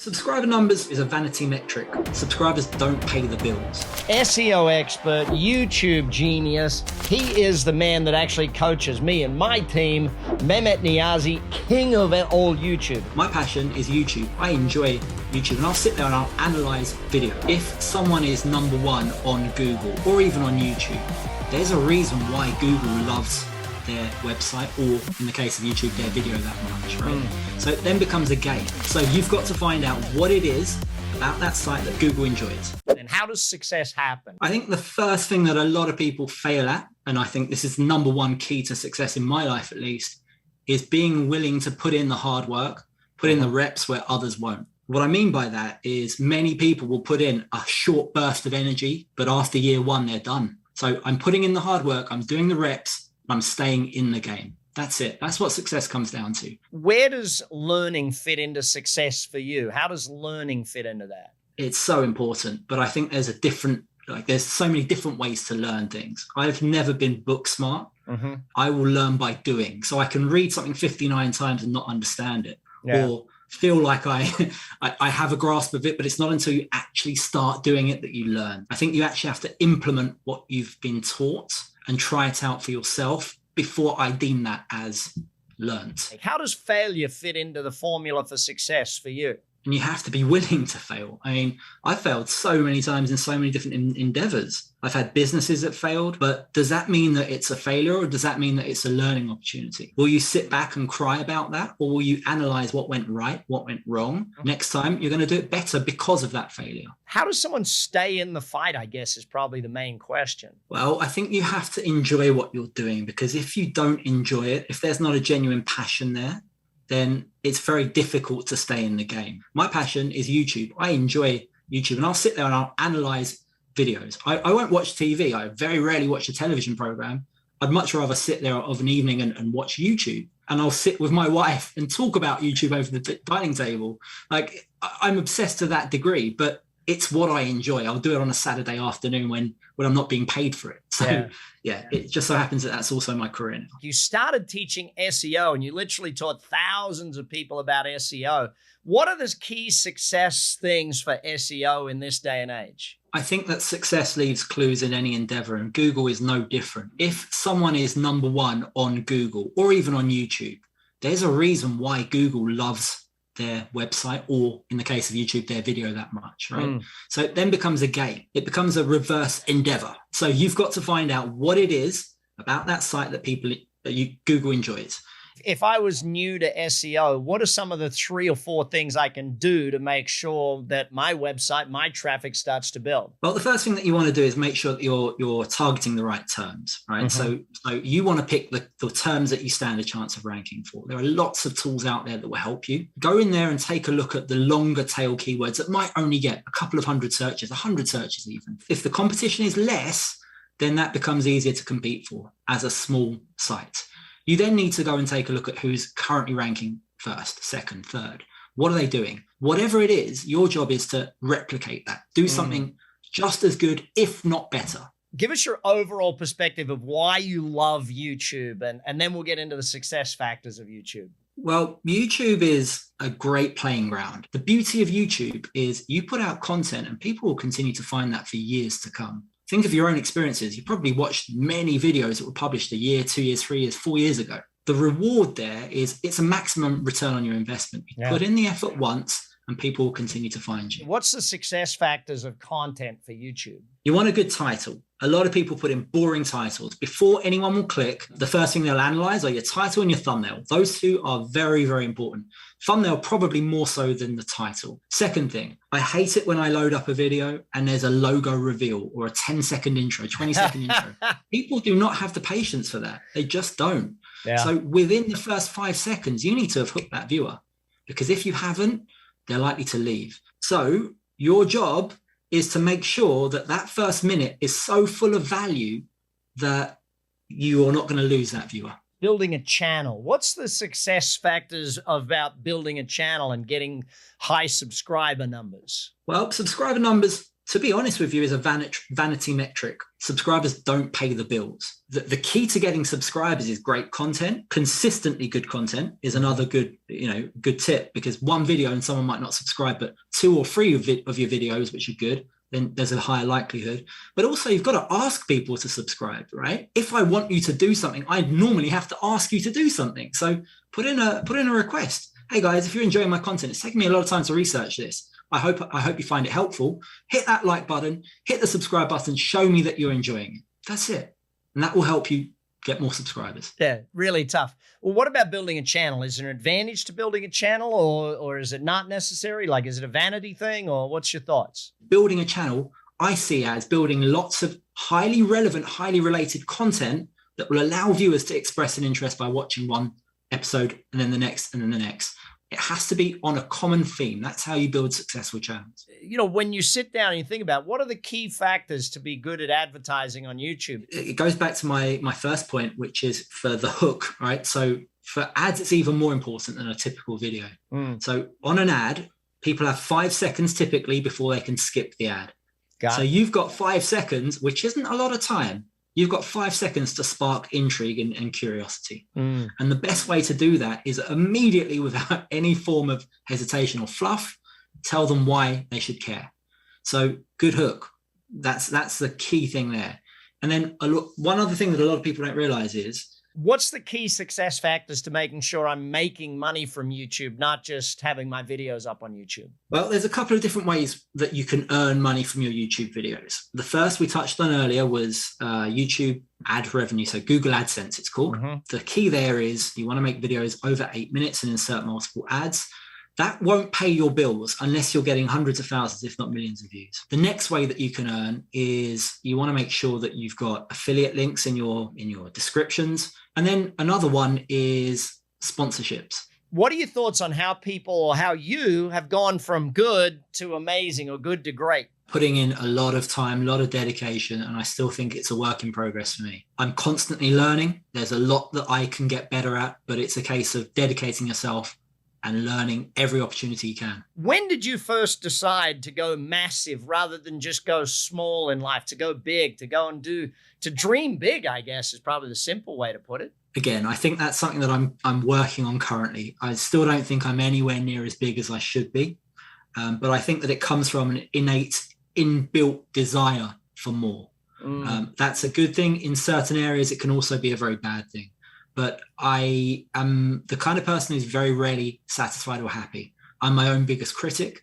Subscriber numbers is a vanity metric. Subscribers don't pay the bills. SEO expert, YouTube genius. He is the man that actually coaches me and my team, Mehmet Niyazi, king of all YouTube. My passion is YouTube. I enjoy YouTube and I'll sit there and I'll analyze video. If someone is number one on Google or even on YouTube, there's a reason why Google loves their website, or in the case of YouTube, their video that much, right? So it then becomes a game. So you've got to find out what it is about that site that Google enjoys. And how does success happen? I think the first thing that a lot of people fail at, and I think this is the number one key to success in my life at least, is being willing to put in the hard work, put in the reps where others won't. What I mean by that is many people will put in a short burst of energy, but after year one, they're done. So I'm putting in the hard work, I'm doing the reps, I'm staying in the game. That's it. That's what success comes down to. Where does learning fit into success for you? How does learning fit into that? It's so important, but I think there's there's so many different ways to learn things. I've never been book smart. I will learn by doing. So I can read something 59 times and not understand it, or feel like I have a grasp of it, but it's not until you actually start doing it that you learn. I think you actually have to implement what you've been taught and try it out for yourself before I deem that as learnt. How does failure fit into the formula for success for you? And you have to be willing to fail. I mean, I failed so many times in so many different endeavors. I've had businesses that failed, but does that mean that it's a failure, or does that mean that it's a learning opportunity? Will you sit back and cry about that, or will you analyze what went right, what went wrong? Next time, you're going to do it better because of that failure. How does someone stay in the fight, I guess, is probably the main question. Well, I think you have to enjoy what you're doing, because if you don't enjoy it, if there's not a genuine passion there, then it's very difficult to stay in the game. My passion is YouTube. I enjoy YouTube and I'll sit there and I'll analyze videos. I won't watch TV. I very rarely watch a television program. I'd much rather sit there of an evening and watch YouTube. And I'll sit with my wife and talk about YouTube over the dining table. Like, I'm obsessed to that degree, but it's what I enjoy. I'll do it on a Saturday afternoon when I'm not being paid for it. So yeah, it just so happens that that's also my career now. You started teaching SEO and you literally taught thousands of people about SEO. What are the key success things for SEO in this day and age? I think that success leaves clues in any endeavor, and Google is no different. If someone is number one on Google or even on YouTube, there's a reason why Google loves their website, or in the case of YouTube, their video that much, right? So it then becomes a game. It becomes a reverse endeavor. So you've got to find out what it is about that site that Google enjoys. If I was new to SEO, what are some of the 3 or 4 things I can do to make sure that my website, my traffic starts to build? Well, the first thing that you want to do is make sure that you're targeting the right terms, right? So you want to pick the terms that you stand a chance of ranking for. There are lots of tools out there that will help you. Go in there and take a look at the longer tail keywords that might only get a couple of hundred searches, 100 searches even. If the competition is less, then that becomes easier to compete for as a small site. You then need to go and take a look at who's currently ranking first, second, third. What are they doing? Whatever it is, your job is to replicate that. Do something just as good, if not better. Give us your overall perspective of why you love YouTube, and then we'll get into the success factors of YouTube. Well, YouTube is a great playing ground. The beauty of YouTube is you put out content and people will continue to find that for years to come. Think of your own experiences. You probably watched many videos that were published a year, 2 years, 3 years, 4 years ago. The reward there is it's a maximum return on your investment. You put in the effort once and people will continue to find you. What's the success factors of content for YouTube? You want a good title. A lot of people put in boring titles. Before anyone will click, the first thing they'll analyze are your title and your thumbnail. Those two are very, very important. Thumbnail probably more so than the title. Second thing, I hate it when I load up a video and there's a logo reveal or a 10-second intro, 20-second intro. People do not have the patience for that. They just don't. So within the first 5 seconds, you need to have hooked that viewer, because if you haven't, they're likely to leave. So your job is to make sure that that first minute is so full of value that you are not going to lose that viewer. Building a channel. What's the success factors about building a channel and getting high subscriber numbers? Well, subscriber numbers to be honest with you, is a vanity metric. Subscribers don't pay the bills. The key to getting subscribers is great content. Consistently good content is another good tip, because one video and someone might not subscribe, but 2 or 3 of your videos, which are good, then there's a higher likelihood. But also you've got to ask people to subscribe, right? If I want you to do something, I normally have to ask you to do something. So put in a request. Hey guys, if you're enjoying my content, it's taking me a lot of time to research this. I hope you find it helpful. Hit that like button, hit the subscribe button, show me that you're enjoying it. That's it. And that will help you get more subscribers. Yeah, really tough. Well, what about building a channel? Is there an advantage to building a channel, or is it not necessary? Like, is it a vanity thing, or what's your thoughts? Building a channel, I see as building lots of highly relevant, highly related content that will allow viewers to express an interest by watching one episode and then the next and then the next. It has to be on a common theme. That's how you build successful channels. When you sit down and you think about what are the key factors to be good at advertising on YouTube? It goes back to my first point, which is for the hook, right? So for ads, it's even more important than a typical video. So on an ad, people have 5 seconds typically before they can skip the ad. So you've got 5 seconds, which isn't a lot of time. You've got 5 seconds to spark intrigue and curiosity. And the best way to do that is immediately, without any form of hesitation or fluff, tell them why they should care. So good hook. That's the key thing there. And then one other thing that a lot of people don't realize is, what's the key success factors to making sure I'm making money from YouTube, not just having my videos up on YouTube? Well, there's a couple of different ways that you can earn money from your YouTube videos. The first we touched on earlier was YouTube ad revenue. So Google AdSense, it's called. The key there is you want to make videos over 8 minutes and insert multiple ads. That won't pay your bills unless you're getting hundreds of thousands, if not millions of views. The next way that you can earn is you want to make sure that you've got affiliate links in your descriptions. And then another one is sponsorships. What are your thoughts on how people, or how you have gone from good to amazing or good to great? Putting in a lot of time, a lot of dedication, and I still think it's a work in progress for me. I'm constantly learning. There's a lot that I can get better at, but it's a case of dedicating yourself and learning every opportunity you can. When did you first decide to go massive rather than just go small in life, to go big, to dream big, I guess, is probably the simple way to put it? Again, I think that's something that I'm working on currently. I still don't think I'm anywhere near as big as I should be. But I think that it comes from an innate, inbuilt desire for more. That's a good thing. In certain areas, it can also be a very bad thing. But I am the kind of person who's very rarely satisfied or happy. I'm my own biggest critic,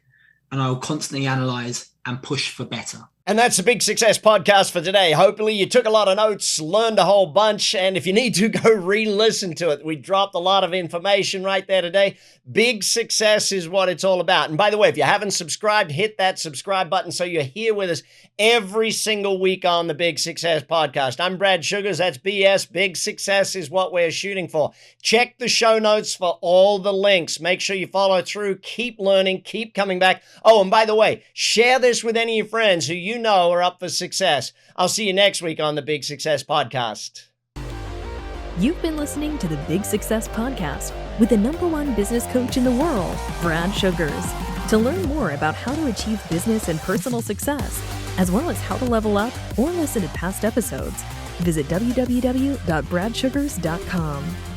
and I will constantly analyze and push for better. And that's the Big Success Podcast for today. Hopefully you took a lot of notes, learned a whole bunch, and if you need to, go re-listen to it. We dropped a lot of information right there today. Big success is what it's all about. And by the way, if you haven't subscribed, hit that subscribe button so you're here with us every single week on the Big Success Podcast. I'm Brad Sugars. That's BS. Big success is what we're shooting for. Check the show notes for all the links. Make sure you follow through. Keep learning. Keep coming back. Oh, and by the way, share this with any of your friends who you know are up for success. I'll see you next week on the Big Success Podcast. You've been listening to the Big Success Podcast with the #1 business coach in the world, Brad Sugars. To learn more about how to achieve business and personal success, as well as how to level up or listen to past episodes, visit www.bradsugars.com.